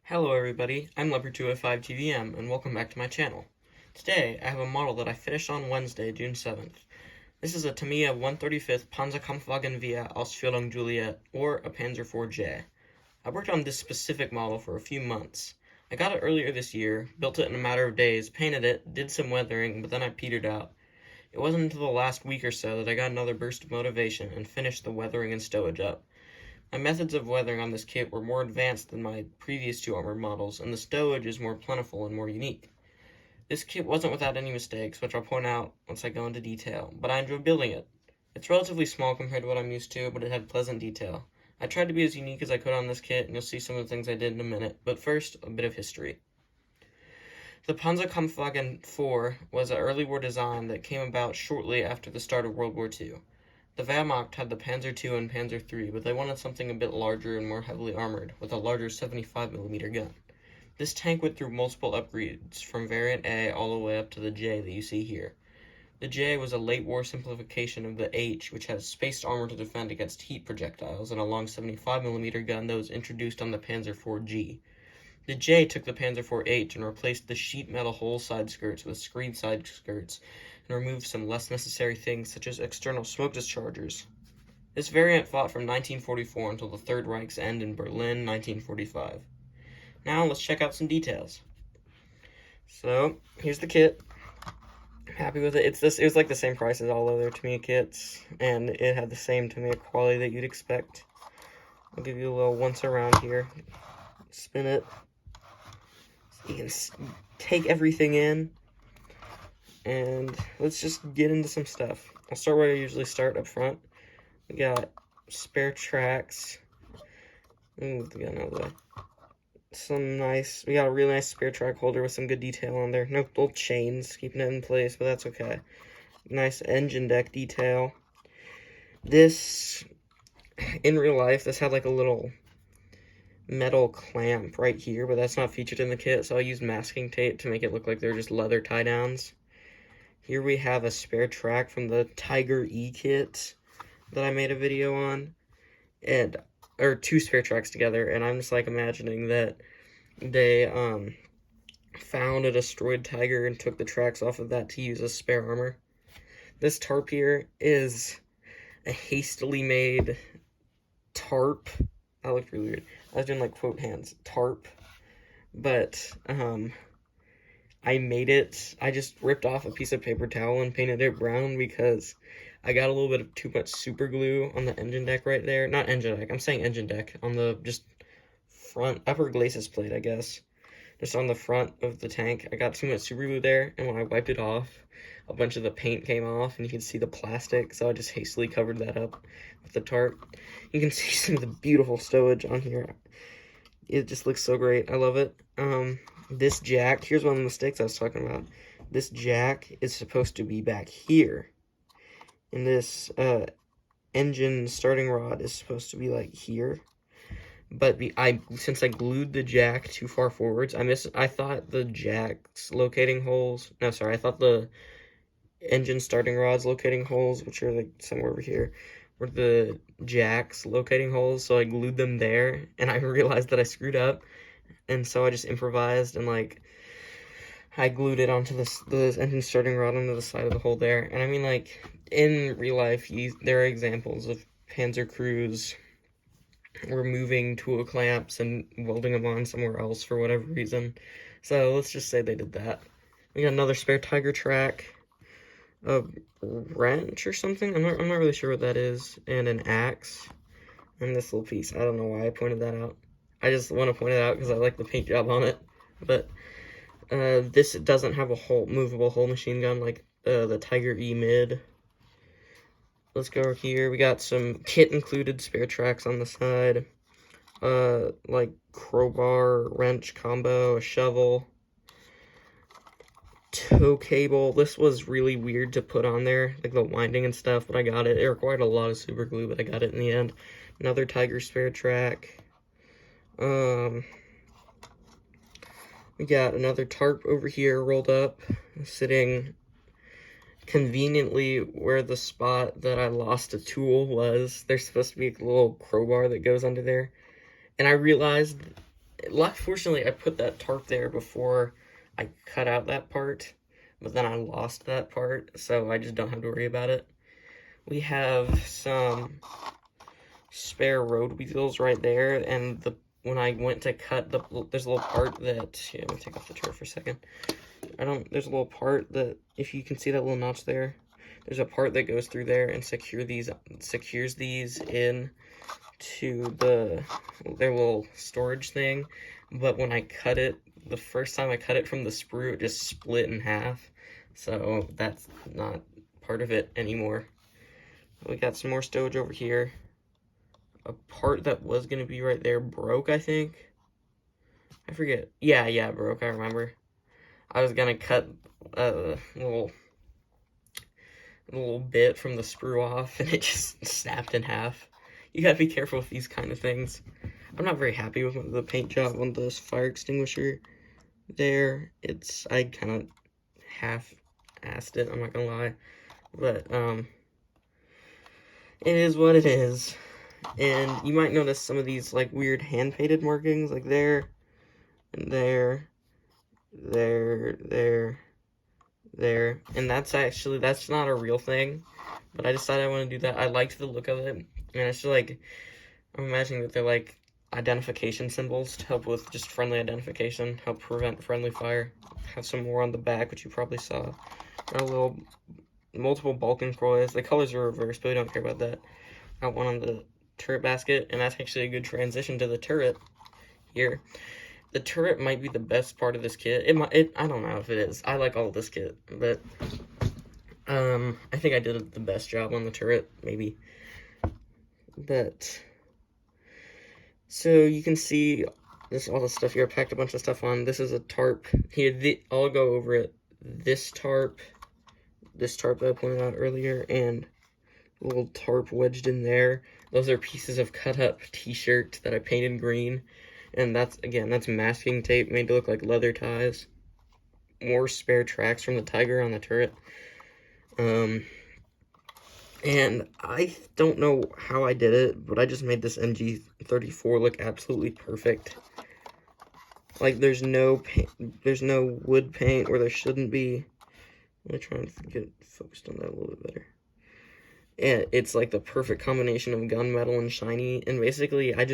Hello everybody, I'm Pz.Kpfw and welcome back to my channel. Today, I have a model that I finished on Wednesday, June 7th. This is a Tamiya 135th Panzerkampfwagen via Ausf Juliet, or a Panzer IV-J. I worked on this specific model for a few months. I got it earlier this year, built it in a matter of days, painted it, did some weathering, but then I petered out. It wasn't until the last week or so that I got another burst of motivation and finished the weathering and stowage up. My methods of weathering on this kit were more advanced than my previous two armored models, and the stowage is more plentiful and more unique. This kit wasn't without any mistakes, which I'll point out once I go into detail, but I enjoyed building it. It's relatively small compared to what I'm used to, but it had pleasant detail. I tried to be as unique as I could on this kit, and you'll see some of the things I did in a minute, but first, a bit of history. The Panzerkampfwagen IV was an early war design that came about shortly after the start of World War II. The Wehrmacht had the Panzer II and Panzer III, but they wanted something a bit larger and more heavily armored, with a larger 75mm gun. This tank went through multiple upgrades, from Variant A all the way up to the J that you see here. The J was a late war simplification of the H, which has spaced armor to defend against heat projectiles, and a long 75mm gun that was introduced on the Panzer IV-G. The J took the Panzer IV-H and replaced the sheet metal hull side skirts with screen side skirts, and removed some less necessary things such as external smoke dischargers. This variant fought from 1944 until the Third Reich's end in Berlin, 1945. Now let's check out some details. So, here's the kit. I'm happy with it. It was like the same price as all other Tamiya kits, and it had the same Tamiya quality that you'd expect. I'll give you a little once around here. Spin it. So you can take everything in. And let's just get into some stuff. I'll start where I usually start, up front. We got spare tracks. Move the gun out of the way. We got a really nice spare track holder with some good detail on there. No little chains keeping it in place, but that's okay. Nice engine deck detail. This, in real life, this had like a little metal clamp right here, but that's not featured in the kit, so I used masking tape to make it look like they're just leather tie downs. Here we have a spare track from the Tiger E kit that I made a video on, or two spare tracks together, and I'm just like imagining that they found a destroyed Tiger and took the tracks off of that to use as spare armor. This tarp here is a hastily made tarp. That looked really weird. I was doing like quote hands, tarp, but I made it. I just ripped off a piece of paper towel and painted it brown because I got a little bit of too much super glue on the engine deck right there. Not engine deck, I'm saying engine deck. On the just front, upper glacis plate, I guess. Just on the front of the tank. I got too much super glue there, and when I wiped it off, a bunch of the paint came off, and you can see the plastic, so I just hastily covered that up with the tarp. You can see some of the beautiful stowage on here. It just looks so great. I love it. This jack, here's one of the mistakes I was talking about. This jack is supposed to be back here. And this engine starting rod is supposed to be like here. But since I glued the jack too far forwards, I thought the jack's locating holes. No, sorry, I thought the engine starting rod's locating holes, which are like somewhere over here, were the jack's locating holes. So I glued them there, and I realized that I screwed up. And so I just improvised and like I glued it onto the engine starting rod onto the side of the hole there. And I mean, like, in real life, there are examples of Panzer crews removing tool clamps and welding them on somewhere else for whatever reason. So let's just say they did that. We got another spare Tiger track, a wrench or something. I'm not really sure what that is, and an axe, and this little piece. I don't know why I pointed that out. I just want to point it out because I like the paint job on it. But this doesn't have a movable hull machine gun like the Tiger E mid. Let's go here. We got some kit included spare tracks on the side. Like crowbar, wrench combo, a shovel, tow cable. This was really weird to put on there, like the winding and stuff, but I got it. It required a lot of super glue, but I got it in the end. Another Tiger spare track. We got another tarp over here rolled up, sitting conveniently where the spot that I lost a tool was. There's supposed to be a little crowbar that goes under there. And I realized fortunately, I put that tarp there before I cut out that part, but then I lost that part, so I just don't have to worry about it. We have some spare road wheels right there, and when I went to cut there's a little part that, here, let me take off the turret for a second. There's a little part that, if you can see that little notch there, there's a part that goes through there and secures these in to their little storage thing. But when I cut it, the first time I cut it from the sprue, it just split in half. So that's not part of it anymore. We got some more stowage over here. A part that was going to be right there broke, I think. I forget. Yeah, it broke, I remember. I was going to cut a little bit from the sprue off, and it just snapped in half. You gotta be careful with these kind of things. I'm not very happy with the paint job on this fire extinguisher there. I kind of half-assed it, I'm not gonna lie. But, it is what it is. And you might notice some of these, like, weird hand-painted markings, like there, and there, and that's not a real thing, but I decided I want to do that. I liked the look of it, and it's just like, I'm imagining that they're like identification symbols to help with just friendly identification, help prevent friendly fire. Have some more on the back, which you probably saw. Got a little multiple Balkan coils. The colors are reversed, but we don't care about that. Got one on the turret basket, and that's actually a good transition to the turret here. The turret might be the best part of this kit. I don't know if it is. I like all of this kit, but I think I did the best job on the turret, maybe. But so you can see all the stuff here. I packed a bunch of stuff on. This is a tarp. Here, I'll go over it. This tarp that I pointed out earlier, and a little tarp wedged in there. Those are pieces of cut up t-shirt that I painted green. And that's masking tape made to look like leather ties. More spare tracks from the Tiger on the turret. And I don't know how I did it, but I just made this MG34 look absolutely perfect. Like, there's no wood paint where there shouldn't be. Let me try and get focused on that a little bit better. And it's like the perfect combination of gunmetal and shiny. And basically, I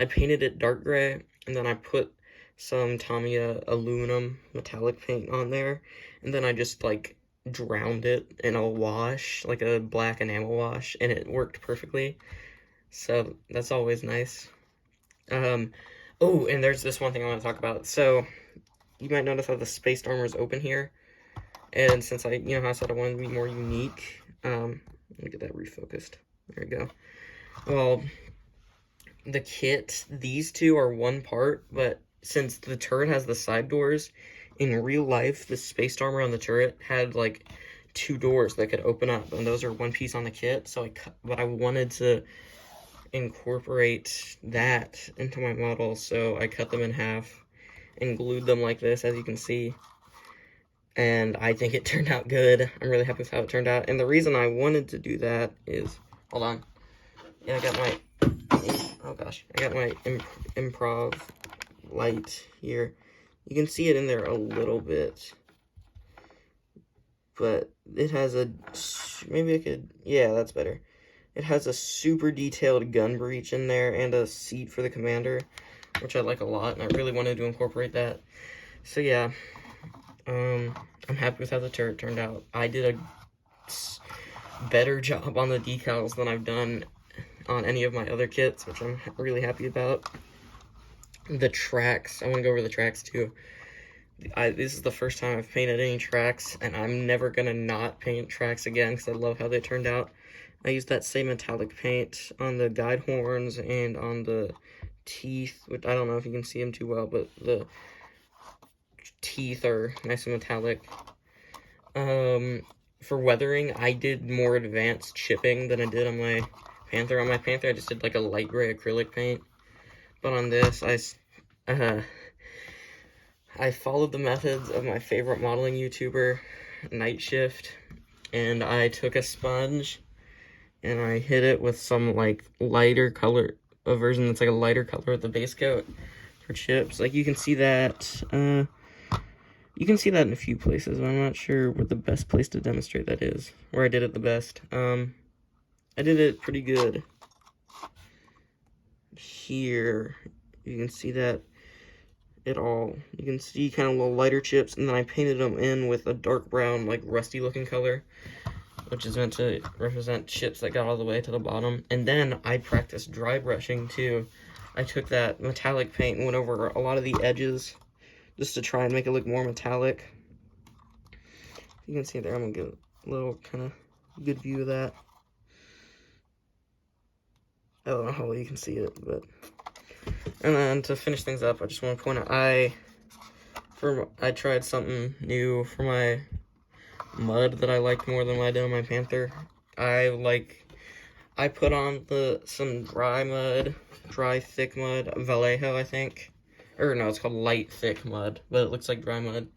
painted it dark gray, and then I put some Tamiya aluminum metallic paint on there, and then I just, like, drowned it in a wash, like a black enamel wash, and it worked perfectly. So, that's always nice. Oh, and there's this one thing I want to talk about. So, you might notice how the spaced armor is open here, and since I said I wanted to be more unique, let me get that refocused. There we go. Well, the kit, these two are one part, but since the turret has the side doors, in real life, the spaced armor on the turret had, like, 2 doors that could open up, and those are one piece on the kit, but I wanted to incorporate that into my model, so I cut them in half and glued them like this, as you can see, and I think it turned out good. I'm really happy with how it turned out, and the reason I wanted to do that is, hold on, yeah, I got my improv light here. You can see it in there a little bit, but it has yeah, that's better. It has a super detailed gun breech in there and a seat for the commander, which I like a lot, and I really wanted to incorporate that. So yeah, I'm happy with how the turret turned out. I did a better job on the decals than I've done on any of my other kits, which I'm really happy about. The tracks, I want to go over the tracks too. This is the first time I've painted any tracks, and I'm never going to not paint tracks again because I love how they turned out. I used that same metallic paint on the guide horns and on the teeth, which I don't know if you can see them too well, but the teeth are nice and metallic. For weathering, I did more advanced chipping than I did on my Panther. On my Panther, I just did like a light gray acrylic paint. But on this, I followed the methods of my favorite modeling YouTuber, Night Shift, and I took a sponge and I hit it with some like lighter color, a version that's like a lighter color with the base coat, for chips. Like, you can see that, in a few places, but I'm not sure what the best place to demonstrate that is, where I did it the best. I did it pretty good. Here, you can see that you can see kind of little lighter chips, and then I painted them in with a dark brown, like rusty looking color, which is meant to represent chips that got all the way to the bottom. And then I practiced dry brushing too. I took that metallic paint and went over a lot of the edges just to try and make it look more metallic. You can see there, I'm gonna get a little kind of good view of that. I don't know how well you can see it, but... And then to finish things up, I just want to point out, I tried something new for my mud that I liked more than what I did on my Panther. I put on some dry thick mud, Vallejo, I think. Or no, it's called light thick mud, but it looks like dry mud.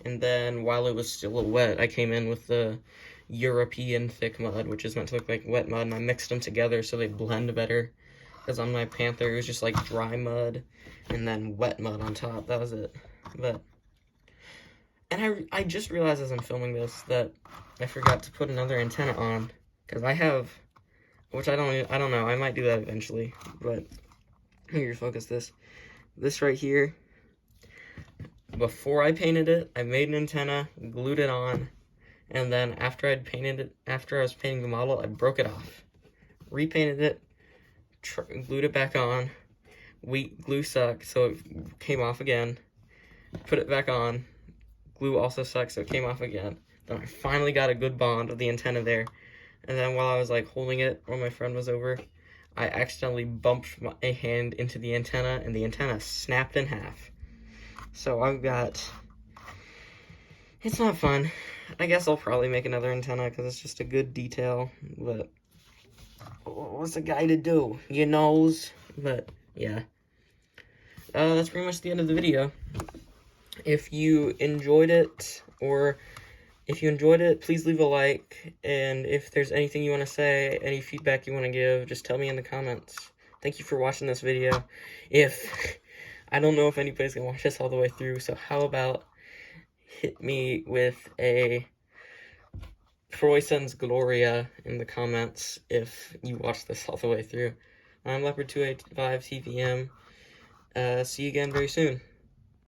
And then while it was still wet, I came in with the European thick mud, which is meant to look like wet mud, and I mixed them together so they blend better. Because on my Panther, it was just like dry mud and then wet mud on top. That was it. And I just realized as I'm filming this that I forgot to put another antenna on, because I have, which I don't know, I might do that eventually, but here, focus this. This right here, before I painted it, I made an antenna, glued it on, and then after I was painting the model, I broke it off, repainted it, glued it back on. Glue sucked, so it came off again. Put it back on. Glue also sucked, so it came off again. Then I finally got a good bond of the antenna there. And then while I was like holding it while my friend was over, I accidentally bumped my hand into the antenna, and the antenna snapped in half. So it's not fun. I guess I'll probably make another antenna because it's just a good detail, but what's a guy to do? You knows? But yeah. That's pretty much the end of the video. If you enjoyed it, please leave a like, and if there's anything you want to say, any feedback you want to give, just tell me in the comments. Thank you for watching this video. I don't know if anybody's gonna watch this all the way through, so how about hit me with a Croissant's Gloria in the comments if you watch this all the way through. I'm Leopard 285 TVM. See you again very soon.